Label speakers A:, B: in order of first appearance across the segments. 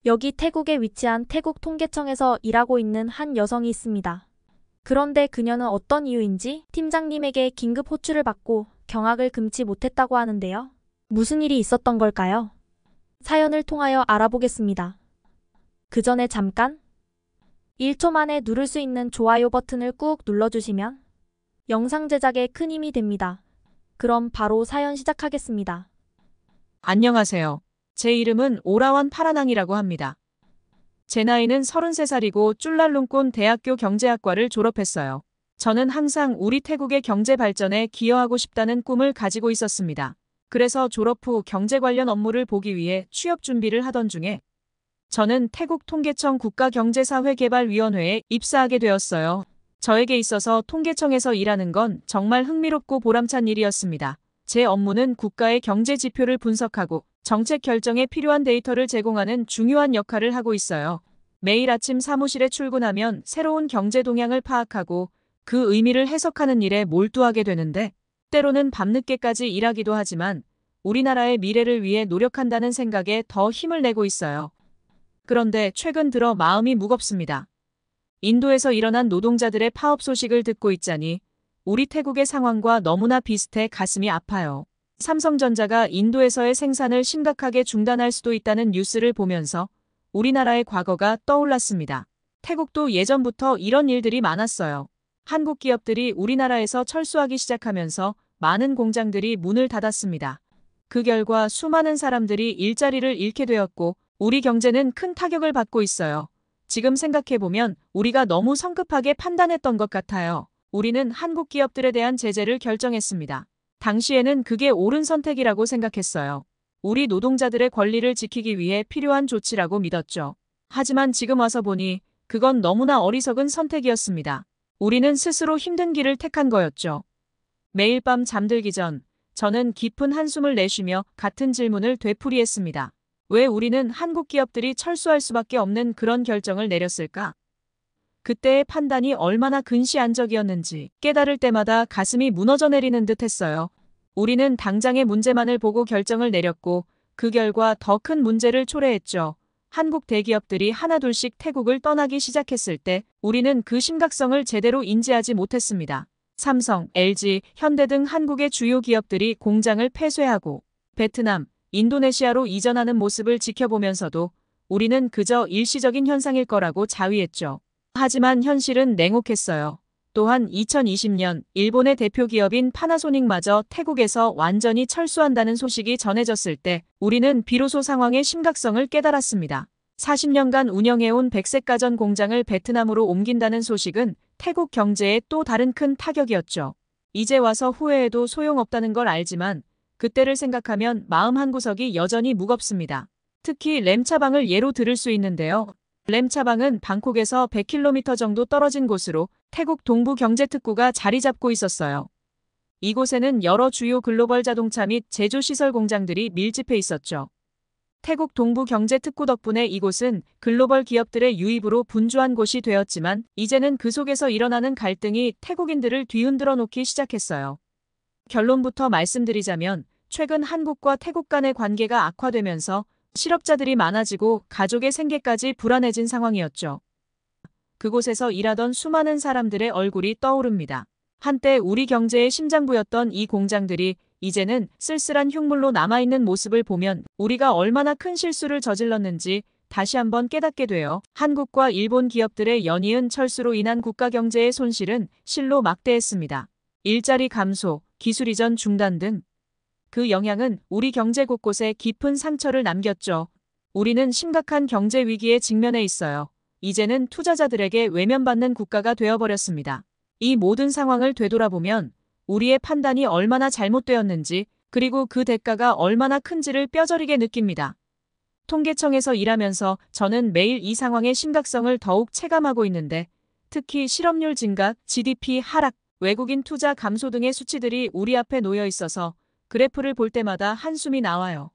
A: 여기 태국에 위치한 태국 통계청에서 일하고 있는 한 여성이 있습니다. 그런데 그녀는 어떤 이유인지 팀장님에게 긴급 호출을 받고 경악을 금치 못했다고 하는데요. 무슨 일이 있었던 걸까요? 사연을 통하여 알아보겠습니다. 그 전에 잠깐 1초 만에 누를 수 있는 좋아요 버튼을 꾹 눌러주시면 영상 제작에 큰 힘이 됩니다. 그럼 바로 사연 시작하겠습니다.
B: 안녕하세요. 제 이름은 오라원 파라낭이라고 합니다. 제 나이는 33살이고 쭈랄룬권 대학교 경제학과를 졸업했어요. 저는 항상 우리 태국의 경제 발전에 기여하고 싶다는 꿈을 가지고 있었습니다. 그래서 졸업 후 경제 관련 업무를 보기 위해 취업 준비를 하던 중에 저는 태국 통계청 국가경제사회개발위원회에 입사하게 되었어요. 저에게 있어서 통계청에서 일하는 건 정말 흥미롭고 보람찬 일이었습니다. 제 업무는 국가의 경제 지표를 분석하고 정책 결정에 필요한 데이터를 제공하는 중요한 역할을 하고 있어요. 매일 아침 사무실에 출근하면 새로운 경제 동향을 파악하고 그 의미를 해석하는 일에 몰두하게 되는데 때로는 밤늦게까지 일하기도 하지만 우리나라의 미래를 위해 노력한다는 생각에 더 힘을 내고 있어요. 그런데 최근 들어 마음이 무겁습니다. 인도에서 일어난 노동자들의 파업 소식을 듣고 있자니 우리 태국의 상황과 너무나 비슷해 가슴이 아파요. 삼성전자가 인도에서의 생산을 심각하게 중단할 수도 있다는 뉴스를 보면서 우리나라의 과거가 떠올랐습니다. 태국도 예전부터 이런 일들이 많았어요. 한국 기업들이 우리나라에서 철수하기 시작하면서 많은 공장들이 문을 닫았습니다. 그 결과 수많은 사람들이 일자리를 잃게 되었고 우리 경제는 큰 타격을 받고 있어요. 지금 생각해보면 우리가 너무 성급하게 판단했던 것 같아요. 우리는 한국 기업들에 대한 제재를 결정했습니다. 당시에는 그게 옳은 선택이라고 생각했어요. 우리 노동자들의 권리를 지키기 위해 필요한 조치라고 믿었죠. 하지만 지금 와서 보니 그건 너무나 어리석은 선택이었습니다. 우리는 스스로 힘든 길을 택한 거였죠. 매일 밤 잠들기 전 저는 깊은 한숨을 내쉬며 같은 질문을 되풀이했습니다. 왜 우리는 한국 기업들이 철수할 수밖에 없는 그런 결정을 내렸을까? 그때의 판단이 얼마나 근시안적이었는지 깨달을 때마다 가슴이 무너져 내리는 듯 했어요. 우리는 당장의 문제만을 보고 결정을 내렸고 그 결과 더 큰 문제를 초래했죠. 한국 대기업들이 하나둘씩 태국을 떠나기 시작했을 때 우리는 그 심각성을 제대로 인지하지 못했습니다. 삼성, LG, 현대 등 한국의 주요 기업들이 공장을 폐쇄하고 베트남, 인도네시아로 이전하는 모습을 지켜보면서도 우리는 그저 일시적인 현상일 거라고 자위했죠. 하지만 현실은 냉혹했어요. 또한 2020년 일본의 대표 기업인 파나소닉마저 태국에서 완전히 철수한다는 소식이 전해졌을 때 우리는 비로소 상황의 심각성을 깨달았습니다. 40년간 운영해온 백색가전 공장을 베트남으로 옮긴다는 소식은 태국 경제에 또 다른 큰 타격이었죠. 이제 와서 후회해도 소용없다는 걸 알지만 그때를 생각하면 마음 한구석이 여전히 무겁습니다. 특히 램차방을 예로 들을 수 있는데요. 램차방은 방콕에서 100km 정도 떨어진 곳으로 태국 동부 경제특구가 자리 잡고 있었어요. 이곳에는 여러 주요 글로벌 자동차 및 제조시설 공장들이 밀집해 있었죠. 태국 동부 경제특구 덕분에 이곳은 글로벌 기업들의 유입으로 분주한 곳이 되었지만 이제는 그 속에서 일어나는 갈등이 태국인들을 뒤흔들어 놓기 시작했어요. 결론부터 말씀드리자면 최근 한국과 태국 간의 관계가 악화되면서 실업자들이 많아지고 가족의 생계까지 불안해진 상황이었죠. 그곳에서 일하던 수많은 사람들의 얼굴이 떠오릅니다. 한때 우리 경제의 심장부였던 이 공장들이 이제는 쓸쓸한 흉물로 남아있는 모습을 보면 우리가 얼마나 큰 실수를 저질렀는지 다시 한번 깨닫게 돼요. 한국과 일본 기업들의 연이은 철수로 인한 국가 경제의 손실은 실로 막대했습니다. 일자리 감소, 기술 이전 중단 등 그 영향은 우리 경제 곳곳에 깊은 상처를 남겼죠. 우리는 심각한 경제 위기에 직면해 있어요. 이제는 투자자들에게 외면받는 국가가 되어버렸습니다. 이 모든 상황을 되돌아보면 우리의 판단이 얼마나 잘못되었는지 그리고 그 대가가 얼마나 큰지를 뼈저리게 느낍니다. 통계청에서 일하면서 저는 매일 이 상황의 심각성을 더욱 체감하고 있는데 특히 실업률 증가, GDP 하락, 외국인 투자 감소 등의 수치들이 우리 앞에 놓여 있어서 그래프를 볼 때마다 한숨이 나와요.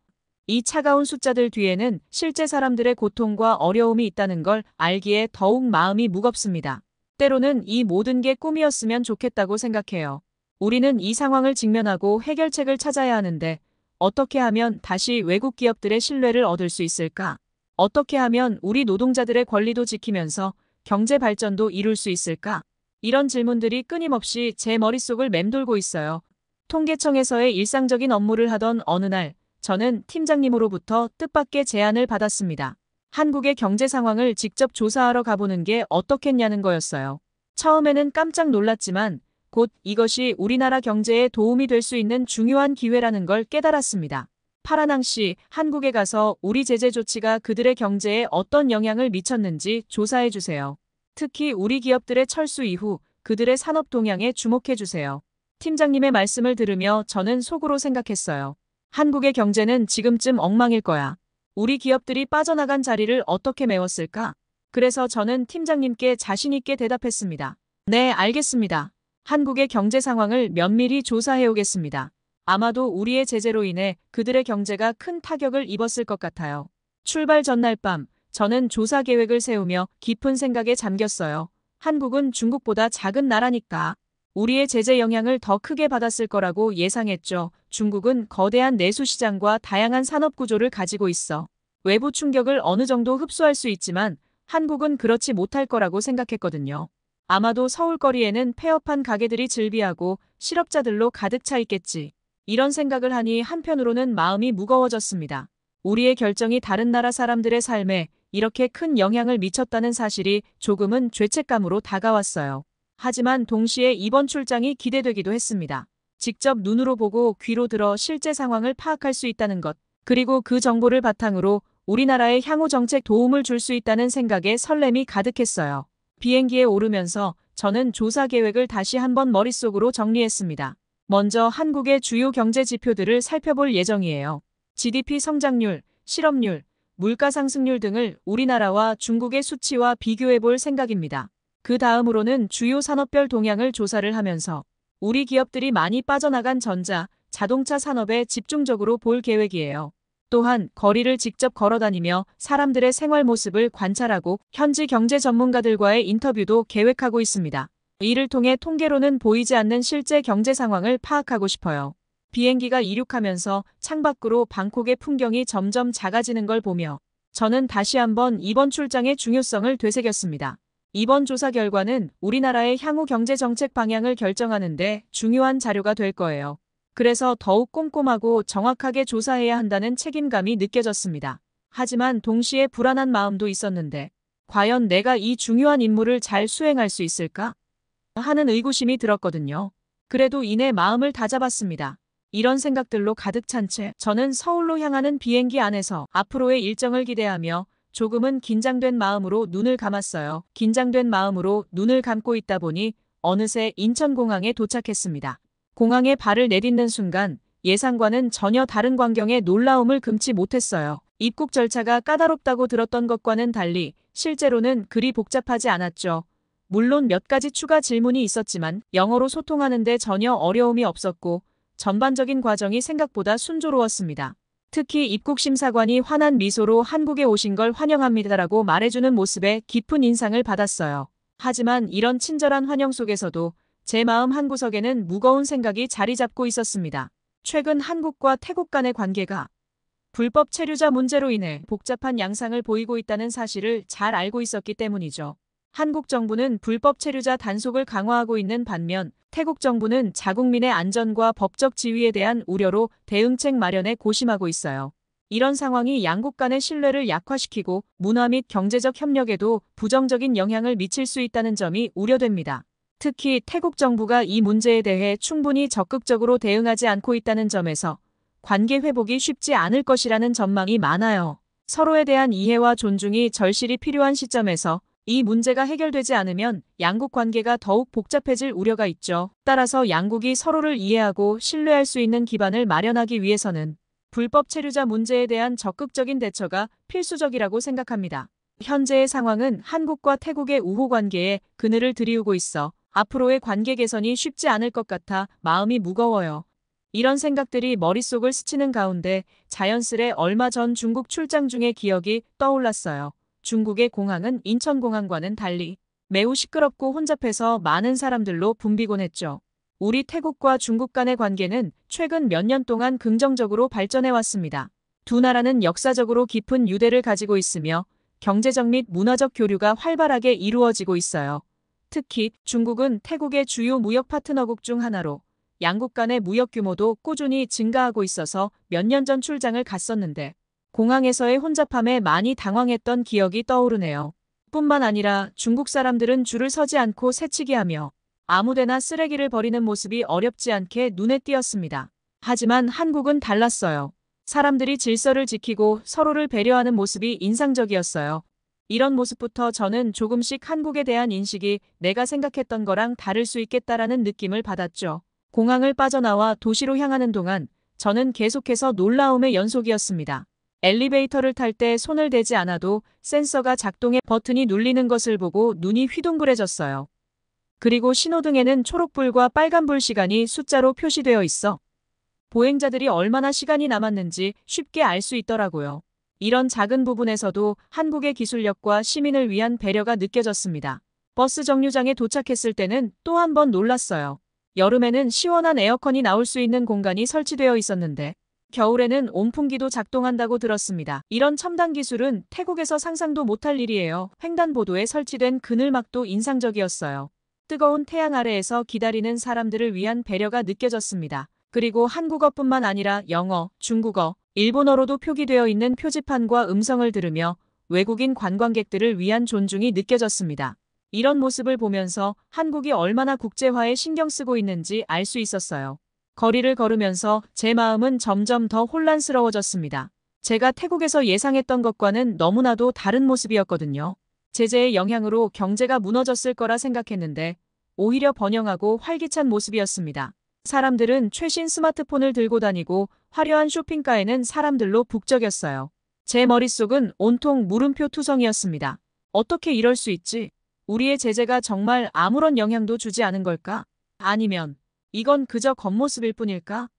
B: 이 차가운 숫자들 뒤에는 실제 사람들의 고통과 어려움이 있다는 걸 알기에 더욱 마음이 무겁습니다. 때로는 이 모든 게 꿈이었으면 좋겠다고 생각해요. 우리는 이 상황을 직면하고 해결책을 찾아야 하는데 어떻게 하면 다시 외국 기업들의 신뢰를 얻을 수 있을까? 어떻게 하면 우리 노동자들의 권리도 지키면서 경제 발전도 이룰 수 있을까? 이런 질문들이 끊임없이 제 머릿속을 맴돌고 있어요. 통계청에서의 일상적인 업무를 하던 어느 날, 저는 팀장님으로부터 뜻밖의 제안을 받았습니다. 한국의 경제 상황을 직접 조사하러 가보는 게 어떻겠냐는 거였어요. 처음에는 깜짝 놀랐지만 곧 이것이 우리나라 경제에 도움이 될 수 있는 중요한 기회라는 걸 깨달았습니다. 파라낭 씨, 한국에 가서 우리 제재 조치가 그들의 경제에 어떤 영향을 미쳤는지 조사해 주세요. 특히 우리 기업들의 철수 이후 그들의 산업 동향에 주목해 주세요. 팀장님의 말씀을 들으며 저는 속으로 생각했어요. 한국의 경제는 지금쯤 엉망일 거야. 우리 기업들이 빠져나간 자리를 어떻게 메웠을까? 그래서 저는 팀장님께 자신 있게 대답했습니다. 네, 알겠습니다. 한국의 경제 상황을 면밀히 조사해 오겠습니다. 아마도 우리의 제재로 인해 그들의 경제가 큰 타격을 입었을 것 같아요. 출발 전날 밤, 저는 조사 계획을 세우며 깊은 생각에 잠겼어요. 한국은 중국보다 작은 나라니까 우리의 제재 영향을 더 크게 받았을 거라고 예상했죠. 중국은 거대한 내수 시장과 다양한 산업 구조를 가지고 있어 외부 충격을 어느 정도 흡수할 수 있지만 한국은 그렇지 못할 거라고 생각했거든요. 아마도 서울거리에는 폐업한 가게들이 즐비하고 실업자들로 가득 차 있겠지. 이런 생각을 하니 한편으로는 마음이 무거워졌습니다. 우리의 결정이 다른 나라 사람들의 삶에 이렇게 큰 영향을 미쳤다는 사실이 조금은 죄책감으로 다가왔어요. 하지만 동시에 이번 출장이 기대되기도 했습니다. 직접 눈으로 보고 귀로 들어 실제 상황을 파악할 수 있다는 것, 그리고 그 정보를 바탕으로 우리나라의 향후 정책 도움을 줄 수 있다는 생각에 설렘이 가득했어요. 비행기에 오르면서 저는 조사 계획을 다시 한번 머릿속으로 정리했습니다. 먼저 한국의 주요 경제 지표들을 살펴볼 예정이에요. GDP 성장률, 실업률, 물가 상승률 등을 우리나라와 중국의 수치와 비교해 볼 생각입니다. 그 다음으로는 주요 산업별 동향을 조사를 하면서 우리 기업들이 많이 빠져나간 전자, 자동차 산업에 집중적으로 볼 계획이에요. 또한 거리를 직접 걸어다니며 사람들의 생활 모습을 관찰하고 현지 경제 전문가들과의 인터뷰도 계획하고 있습니다. 이를 통해 통계로는 보이지 않는 실제 경제 상황을 파악하고 싶어요. 비행기가 이륙하면서 창밖으로 방콕의 풍경이 점점 작아지는 걸 보며 저는 다시 한번 이번 출장의 중요성을 되새겼습니다. 이번 조사 결과는 우리나라의 향후 경제 정책 방향을 결정하는 데 중요한 자료가 될 거예요. 그래서 더욱 꼼꼼하고 정확하게 조사해야 한다는 책임감이 느껴졌습니다. 하지만 동시에 불안한 마음도 있었는데 과연 내가 이 중요한 임무를 잘 수행할 수 있을까? 하는 의구심이 들었거든요. 그래도 이내 마음을 다잡았습니다. 이런 생각들로 가득 찬 채 저는 서울로 향하는 비행기 안에서 앞으로의 일정을 기대하며 조금은 긴장된 마음으로 눈을 감았어요. 긴장된 마음으로 눈을 감고 있다 보니 어느새 인천공항에 도착했습니다. 공항에 발을 내딛는 순간 예상과는 전혀 다른 광경에 놀라움을 금치 못했어요. 입국 절차가 까다롭다고 들었던 것과는 달리 실제로는 그리 복잡하지 않았죠. 물론 몇 가지 추가 질문이 있었지만 영어로 소통하는 데 전혀 어려움이 없었고 전반적인 과정이 생각보다 순조로웠습니다. 특히 입국심사관이 환한 미소로 한국에 오신 걸 환영합니다라고 말해주는 모습에 깊은 인상을 받았어요. 하지만 이런 친절한 환영 속에서도 제 마음 한구석에는 무거운 생각이 자리 잡고 있었습니다. 최근 한국과 태국 간의 관계가 불법 체류자 문제로 인해 복잡한 양상을 보이고 있다는 사실을 잘 알고 있었기 때문이죠. 한국 정부는 불법 체류자 단속을 강화하고 있는 반면 태국 정부는 자국민의 안전과 법적 지위에 대한 우려로 대응책 마련에 고심하고 있어요. 이런 상황이 양국 간의 신뢰를 약화시키고 문화 및 경제적 협력에도 부정적인 영향을 미칠 수 있다는 점이 우려됩니다. 특히 태국 정부가 이 문제에 대해 충분히 적극적으로 대응하지 않고 있다는 점에서 관계 회복이 쉽지 않을 것이라는 전망이 많아요. 서로에 대한 이해와 존중이 절실히 필요한 시점에서 이 문제가 해결되지 않으면 양국 관계가 더욱 복잡해질 우려가 있죠. 따라서 양국이 서로를 이해하고 신뢰할 수 있는 기반을 마련하기 위해서는 불법 체류자 문제에 대한 적극적인 대처가 필수적이라고 생각합니다. 현재의 상황은 한국과 태국의 우호 관계에 그늘을 들이우고 있어 앞으로의 관계 개선이 쉽지 않을 것 같아 마음이 무거워요. 이런 생각들이 머릿속을 스치는 가운데 자연스레 얼마 전 중국 출장 중의 기억이 떠올랐어요. 중국의 공항은 인천공항과는 달리 매우 시끄럽고 혼잡해서 많은 사람들로 붐비곤 했죠. 우리 태국과 중국 간의 관계는 최근 몇 년 동안 긍정적으로 발전해 왔습니다. 두 나라는 역사적으로 깊은 유대를 가지고 있으며 경제적 및 문화적 교류가 활발하게 이루어지고 있어요. 특히 중국은 태국의 주요 무역 파트너국 중 하나로 양국 간의 무역 규모도 꾸준히 증가하고 있어서 몇 년 전 출장을 갔었는데 공항에서의 혼잡함에 많이 당황했던 기억이 떠오르네요. 뿐만 아니라 중국 사람들은 줄을 서지 않고 새치기하며 아무데나 쓰레기를 버리는 모습이 어렵지 않게 눈에 띄었습니다. 하지만 한국은 달랐어요. 사람들이 질서를 지키고 서로를 배려하는 모습이 인상적이었어요. 이런 모습부터 저는 조금씩 한국에 대한 인식이 내가 생각했던 거랑 다를 수 있겠다라는 느낌을 받았죠. 공항을 빠져나와 도시로 향하는 동안 저는 계속해서 놀라움의 연속이었습니다. 엘리베이터를 탈 때 손을 대지 않아도 센서가 작동해 버튼이 눌리는 것을 보고 눈이 휘둥그레졌어요. 그리고 신호등에는 초록불과 빨간불 시간이 숫자로 표시되어 있어 보행자들이 얼마나 시간이 남았는지 쉽게 알 수 있더라고요. 이런 작은 부분에서도 한국의 기술력과 시민을 위한 배려가 느껴졌습니다. 버스 정류장에 도착했을 때는 또 한 번 놀랐어요. 여름에는 시원한 에어컨이 나올 수 있는 공간이 설치되어 있었는데 겨울에는 온풍기도 작동한다고 들었습니다. 이런 첨단 기술은 태국에서 상상도 못할 일이에요. 횡단보도에 설치된 그늘막도 인상적이었어요. 뜨거운 태양 아래에서 기다리는 사람들을 위한 배려가 느껴졌습니다. 그리고 한국어뿐만 아니라 영어, 중국어, 일본어로도 표기되어 있는 표지판과 음성을 들으며 외국인 관광객들을 위한 존중이 느껴졌습니다. 이런 모습을 보면서 한국이 얼마나 국제화에 신경 쓰고 있는지 알 수 있었어요. 거리를 걸으면서 제 마음은 점점 더 혼란스러워졌습니다. 제가 태국에서 예상했던 것과는 너무나도 다른 모습이었거든요. 제재의 영향으로 경제가 무너졌을 거라 생각했는데 오히려 번영하고 활기찬 모습이었습니다. 사람들은 최신 스마트폰을 들고 다니고 화려한 쇼핑가에는 사람들로 북적였어요. 제 머릿속은 온통 물음표 투성이었습니다. 어떻게 이럴 수 있지? 우리의 제재가 정말 아무런 영향도 주지 않은 걸까? 아니면 이건 그저 겉모습일 뿐일까?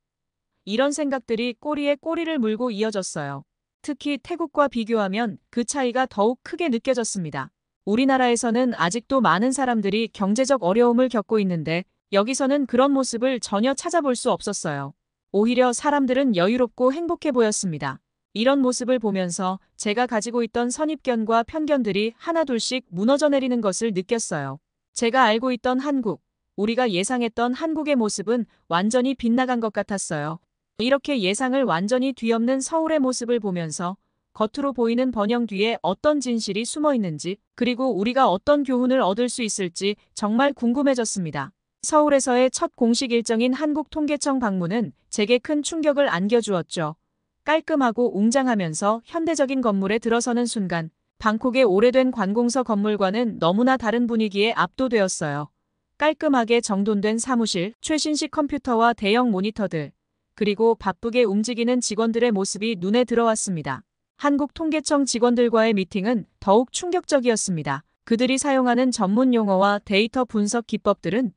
B: 이런 생각들이 꼬리에 꼬리를 물고 이어졌어요. 특히 태국과 비교하면 그 차이가 더욱 크게 느껴졌습니다. 우리나라에서는 아직도 많은 사람들이 경제적 어려움을 겪고 있는데 여기서는 그런 모습을 전혀 찾아볼 수 없었어요. 오히려 사람들은 여유롭고 행복해 보였습니다. 이런 모습을 보면서 제가 가지고 있던 선입견과 편견들이 하나둘씩 무너져 내리는 것을 느꼈어요. 제가 알고 있던 한국, 우리가 예상했던 한국의 모습은 완전히 빗나간 것 같았어요. 이렇게 예상을 완전히 뒤엎는 서울의 모습을 보면서 겉으로 보이는 번영 뒤에 어떤 진실이 숨어 있는지, 그리고 우리가 어떤 교훈을 얻을 수 있을지 정말 궁금해졌습니다. 서울에서의 첫 공식 일정인 한국통계청 방문은 제게 큰 충격을 안겨주었죠. 깔끔하고 웅장하면서 현대적인 건물에 들어서는 순간 방콕의 오래된 관공서 건물과는 너무나 다른 분위기에 압도되었어요. 깔끔하게 정돈된 사무실, 최신식 컴퓨터와 대형 모니터들, 그리고 바쁘게 움직이는 직원들의 모습이 눈에 들어왔습니다. 한국통계청 직원들과의 미팅은 더욱 충격적이었습니다. 그들이 사용하는 전문 용어와 데이터 분석 기법들은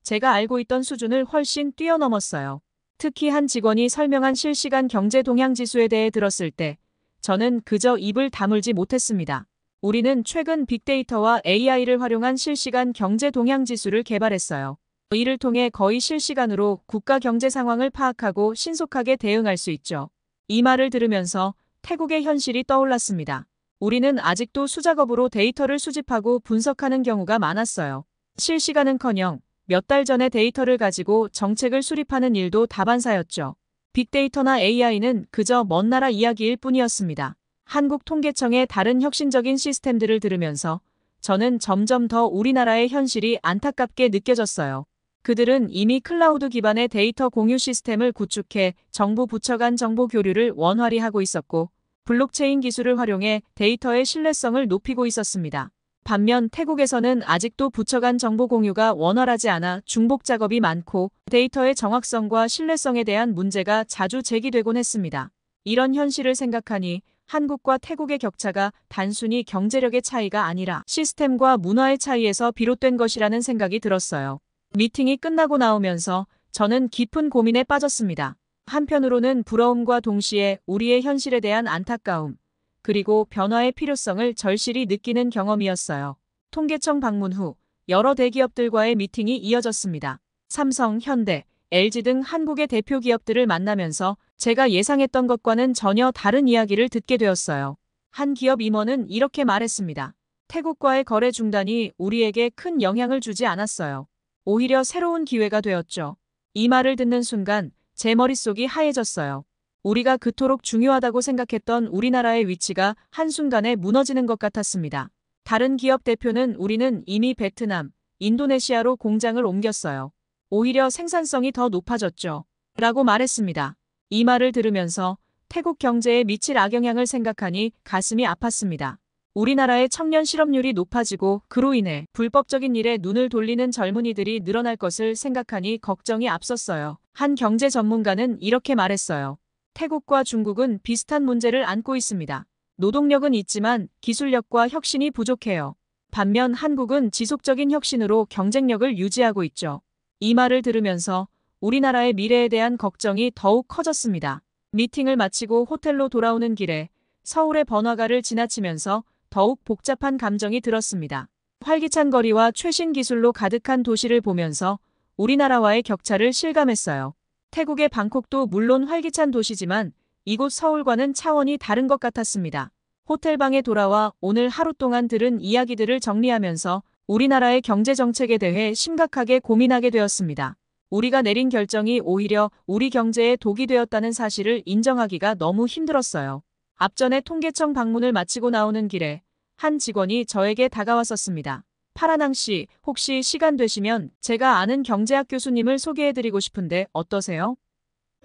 B: 제가 알고 있던 수준을 훨씬 뛰어넘었어요. 특히 한 직원이 설명한 실시간 경제 동향 지수에 대해 들었을 때 저는 그저 입을 다물지 못했습니다. 우리는 최근 빅데이터와 AI를 활용한 실시간 경제 동향 지수를 개발했어요. 이를 통해 거의 실시간으로 국가 경제 상황을 파악하고 신속하게 대응할 수 있죠. 이 말을 들으면서 태국의 현실이 떠올랐습니다. 우리는 아직도 수작업으로 데이터를 수집하고 분석하는 경우가 많았어요. 실시간은커녕 몇 달 전의 데이터를 가지고 정책을 수립하는 일도 다반사였죠. 빅데이터나 AI는 그저 먼 나라 이야기일 뿐이었습니다. 한국통계청의 다른 혁신적인 시스템들을 들으면서 저는 점점 더 우리나라의 현실이 안타깝게 느껴졌어요. 그들은 이미 클라우드 기반의 데이터 공유 시스템을 구축해 정부 부처 간 정보 교류를 원활히 하고 있었고 블록체인 기술을 활용해 데이터의 신뢰성을 높이고 있었습니다. 반면 태국에서는 아직도 부처 간 정보 공유가 원활하지 않아 중복 작업이 많고 데이터의 정확성과 신뢰성에 대한 문제가 자주 제기되곤 했습니다. 이런 현실을 생각하니 한국과 태국의 격차가 단순히 경제력의 차이가 아니라 시스템과 문화의 차이에서 비롯된 것이라는 생각이 들었어요. 미팅이 끝나고 나오면서 저는 깊은 고민에 빠졌습니다. 한편으로는 부러움과 동시에 우리의 현실에 대한 안타까움, 그리고 변화의 필요성을 절실히 느끼는 경험이었어요. 통계청 방문 후 여러 대기업들과의 미팅이 이어졌습니다. 삼성, 현대, LG 등 한국의 대표 기업들을 만나면서 제가 예상했던 것과는 전혀 다른 이야기를 듣게 되었어요. 한 기업 임원은 이렇게 말했습니다. 태국과의 거래 중단이 우리에게 큰 영향을 주지 않았어요. 오히려 새로운 기회가 되었죠. 이 말을 듣는 순간 제 머릿속이 하얘졌어요. 우리가 그토록 중요하다고 생각했던 우리나라의 위치가 한순간에 무너지는 것 같았습니다. 다른 기업 대표는 우리는 이미 베트남, 인도네시아로 공장을 옮겼어요. 오히려 생산성이 더 높아졌죠. 라고 말했습니다. 이 말을 들으면서 태국 경제에 미칠 악영향을 생각하니 가슴이 아팠습니다. 우리나라의 청년 실업률이 높아지고 그로 인해 불법적인 일에 눈을 돌리는 젊은이들이 늘어날 것을 생각하니 걱정이 앞섰어요. 한 경제 전문가는 이렇게 말했어요. 태국과 중국은 비슷한 문제를 안고 있습니다. 노동력은 있지만 기술력과 혁신이 부족해요. 반면 한국은 지속적인 혁신으로 경쟁력을 유지하고 있죠. 이 말을 들으면서 우리나라의 미래에 대한 걱정이 더욱 커졌습니다. 미팅을 마치고 호텔로 돌아오는 길에 서울의 번화가를 지나치면서 더욱 복잡한 감정이 들었습니다. 활기찬 거리와 최신 기술로 가득한 도시를 보면서 우리나라와의 격차를 실감했어요. 태국의 방콕도 물론 활기찬 도시지만 이곳 서울과는 차원이 다른 것 같았습니다. 호텔방에 돌아와 오늘 하루 동안 들은 이야기들을 정리하면서 우리나라의 경제 정책에 대해 심각하게 고민하게 되었습니다. 우리가 내린 결정이 오히려 우리 경제에 독이 되었다는 사실을 인정하기가 너무 힘들었어요. 앞전에 통계청 방문을 마치고 나오는 길에 한 직원이 저에게 다가왔었습니다. 파라낭 씨, 혹시 시간 되시면 제가 아는 경제학 교수님을 소개해드리고 싶은데 어떠세요?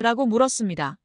B: 라고 물었습니다.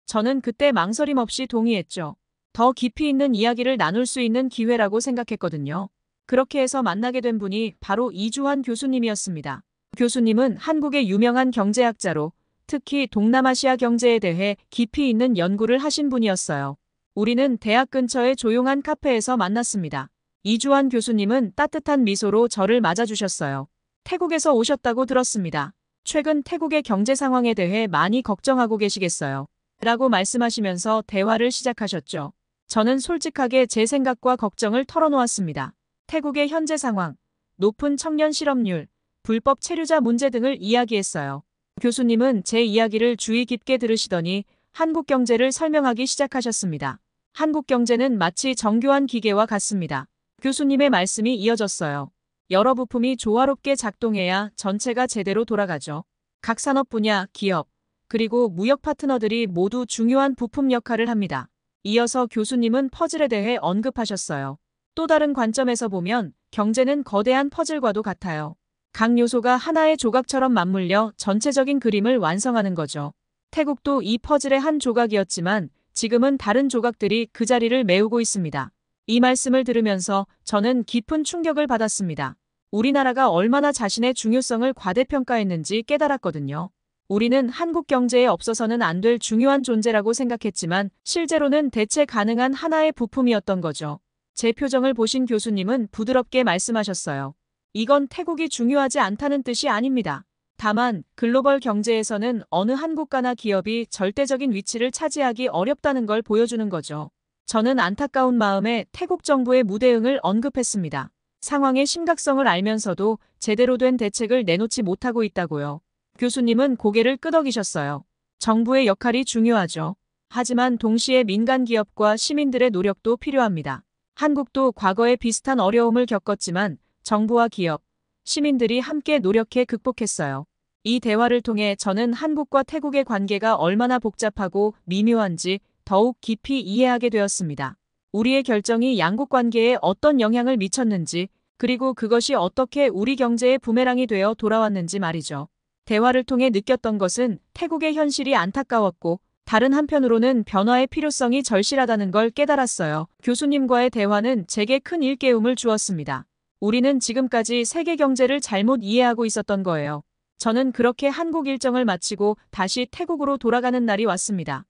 B: 저는 그때 망설임 없이 동의했죠. 더 깊이 있는 이야기를 나눌 수 있는 기회라고 생각했거든요. 그렇게 해서 만나게 된 분이 바로 이주환 교수님이었습니다. 교수님은 한국의 유명한 경제학자로 특히 동남아시아 경제에 대해 깊이 있는 연구를 하신 분이었어요. 우리는 대학 근처의 조용한 카페에서 만났습니다. 이주환 교수님은 따뜻한 미소로 저를 맞아주셨어요. 태국에서 오셨다고 들었습니다. 최근 태국의 경제 상황에 대해 많이 걱정하고 계시겠어요. 라고 말씀하시면서 대화를 시작하셨죠. 저는 솔직하게 제 생각과 걱정을 털어놓았습니다. 태국의 현재 상황, 높은 청년 실업률, 불법 체류자 문제 등을 이야기했어요. 교수님은 제 이야기를 주의 깊게 들으시더니 한국 경제를 설명하기 시작하셨습니다. 한국 경제는 마치 정교한 기계와 같습니다. 교수님의 말씀이 이어졌어요. 여러 부품이 조화롭게 작동해야 전체가 제대로 돌아가죠. 각 산업 분야, 기업, 그리고 무역 파트너들이 모두 중요한 부품 역할을 합니다. 이어서 교수님은 퍼즐에 대해 언급하셨어요. 또 다른 관점에서 보면 경제는 거대한 퍼즐과도 같아요. 각 요소가 하나의 조각처럼 맞물려 전체적인 그림을 완성하는 거죠. 태국도 이 퍼즐의 한 조각이었지만 지금은 다른 조각들이 그 자리를 메우고 있습니다. 이 말씀을 들으면서 저는 깊은 충격을 받았습니다. 우리나라가 얼마나 자신의 중요성을 과대평가했는지 깨달았거든요. 우리는 한국 경제에 없어서는 안 될 중요한 존재라고 생각했지만 실제로는 대체 가능한 하나의 부품이었던 거죠. 제 표정을 보신 교수님은 부드럽게 말씀하셨어요. 이건 태국이 중요하지 않다는 뜻이 아닙니다. 다만 글로벌 경제에서는 어느 한 국가나 기업이 절대적인 위치를 차지하기 어렵다는 걸 보여주는 거죠. 저는 안타까운 마음에 태국 정부의 무대응을 언급했습니다. 상황의 심각성을 알면서도 제대로 된 대책을 내놓지 못하고 있다고요. 교수님은 고개를 끄덕이셨어요. 정부의 역할이 중요하죠. 하지만 동시에 민간 기업과 시민들의 노력도 필요합니다. 한국도 과거에 비슷한 어려움을 겪었지만 정부와 기업, 시민들이 함께 노력해 극복했어요. 이 대화를 통해 저는 한국과 태국의 관계가 얼마나 복잡하고 미묘한지 더욱 깊이 이해하게 되었습니다. 우리의 결정이 양국 관계에 어떤 영향을 미쳤는지, 그리고 그것이 어떻게 우리 경제의 부메랑이 되어 돌아왔는지 말이죠. 대화를 통해 느꼈던 것은 태국의 현실이 안타까웠고 다른 한편으로는 변화의 필요성이 절실하다는 걸 깨달았어요. 교수님과의 대화는 제게 큰 일깨움을 주었습니다. 우리는 지금까지 세계 경제를 잘못 이해하고 있었던 거예요. 저는 그렇게 한국 일정을 마치고 다시 태국으로 돌아가는 날이 왔습니다.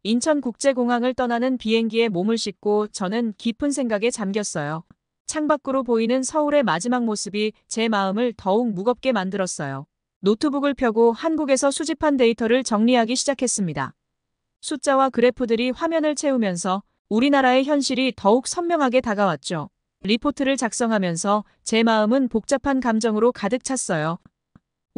B: 인천국제공항을 떠나는 비행기에 몸을 싣고 저는 깊은 생각에 잠겼어요. 창밖으로 보이는 서울의 마지막 모습이 제 마음을 더욱 무겁게 만들었어요. 노트북을 펴고 한국에서 수집한 데이터를 정리하기 시작했습니다. 숫자와 그래프들이 화면을 채우면서 우리나라의 현실이 더욱 선명하게 다가왔죠. 리포트를 작성하면서 제 마음은 복잡한 감정으로 가득 찼어요.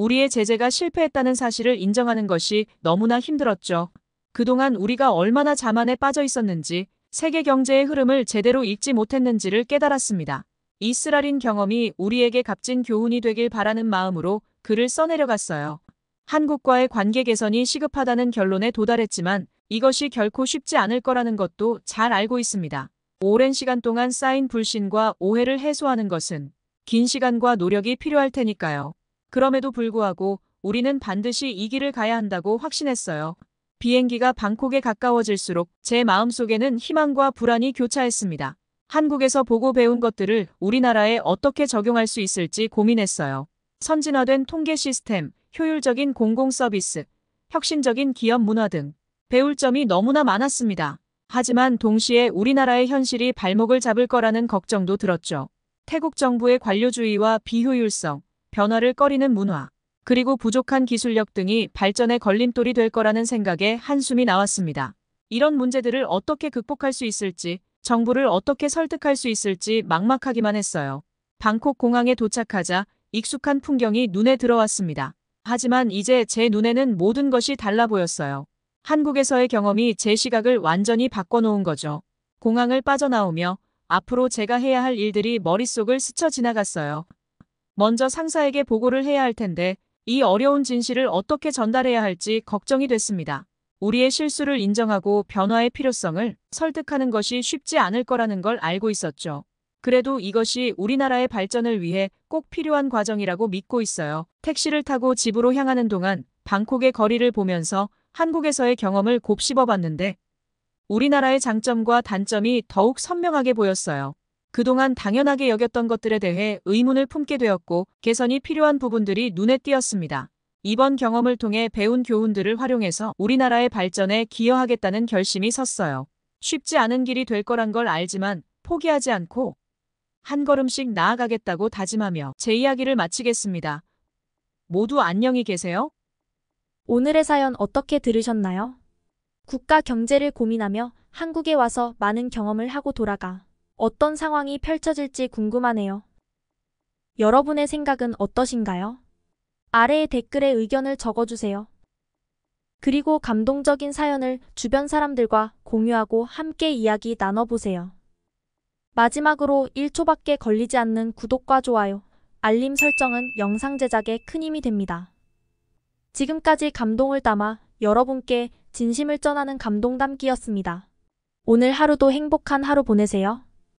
B: 우리의 제재가 실패했다는 사실을 인정하는 것이 너무나 힘들었죠. 그동안 우리가 얼마나 자만에 빠져 있었는지, 세계 경제의 흐름을 제대로 읽지 못했는지를 깨달았습니다. 이 쓰라린 경험이 우리에게 값진 교훈이 되길 바라는 마음으로 글을 써내려갔어요. 한국과의 관계 개선이 시급하다는 결론에 도달했지만 이것이 결코 쉽지 않을 거라는 것도 잘 알고 있습니다. 오랜 시간 동안 쌓인 불신과 오해를 해소하는 것은 긴 시간과 노력이 필요할 테니까요. 그럼에도 불구하고 우리는 반드시 이 길을 가야 한다고 확신했어요. 비행기가 방콕에 가까워질수록 제 마음속에는 희망과 불안이 교차했습니다. 한국에서 보고 배운 것들을 우리나라에 어떻게 적용할 수 있을지 고민했어요. 선진화된 통계 시스템, 효율적인 공공 서비스, 혁신적인 기업 문화 등 배울 점이 너무나 많았습니다. 하지만 동시에 우리나라의 현실이 발목을 잡을 거라는 걱정도 들었죠. 태국 정부의 관료주의와 비효율성, 변화를 꺼리는 문화, 그리고 부족한 기술력 등이 발전의 걸림돌이 될 거라는 생각에 한숨이 나왔습니다. 이런 문제들을 어떻게 극복할 수 있을지, 정부를 어떻게 설득할 수 있을지 막막하기만 했어요. 방콕 공항에 도착하자 익숙한 풍경이 눈에 들어왔습니다. 하지만 이제 제 눈에는 모든 것이 달라 보였어요. 한국에서의 경험이 제 시각을 완전히 바꿔놓은 거죠. 공항을 빠져나오며 앞으로 제가 해야 할 일들이 머릿속을 스쳐 지나갔어요. 먼저 상사에게 보고를 해야 할 텐데 이 어려운 진실을 어떻게 전달해야 할지 걱정이 됐습니다. 우리의 실수를 인정하고 변화의 필요성을 설득하는 것이 쉽지 않을 거라는 걸 알고 있었죠. 그래도 이것이 우리나라의 발전을 위해 꼭 필요한 과정이라고 믿고 있어요. 택시를 타고 집으로 향하는 동안 방콕의 거리를 보면서 한국에서의 경험을 곱씹어봤는데 우리나라의 장점과 단점이 더욱 선명하게 보였어요. 그동안 당연하게 여겼던 것들에 대해 의문을 품게 되었고 개선이 필요한 부분들이 눈에 띄었습니다. 이번 경험을 통해 배운 교훈들을 활용해서 우리나라의 발전에 기여하겠다는 결심이 섰어요. 쉽지 않은 길이 될 거란 걸 알지만 포기하지 않고 한 걸음씩 나아가겠다고 다짐하며 제 이야기를 마치겠습니다. 모두 안녕히 계세요.
A: 오늘의 사연 어떻게 들으셨나요? 국가 경제를 고민하며 한국에 와서 많은 경험을 하고 돌아가 어떤 상황이 펼쳐질지 궁금하네요. 여러분의 생각은 어떠신가요? 아래의 댓글에 의견을 적어주세요. 그리고 감동적인 사연을 주변 사람들과 공유하고 함께 이야기 나눠보세요. 마지막으로 1초밖에 걸리지 않는 구독과 좋아요, 알림 설정은 영상 제작에 큰 힘이 됩니다. 지금까지 감동을 담아 여러분께 진심을 전하는 감동 담기였습니다. 오늘 하루도 행복한 하루 보내세요.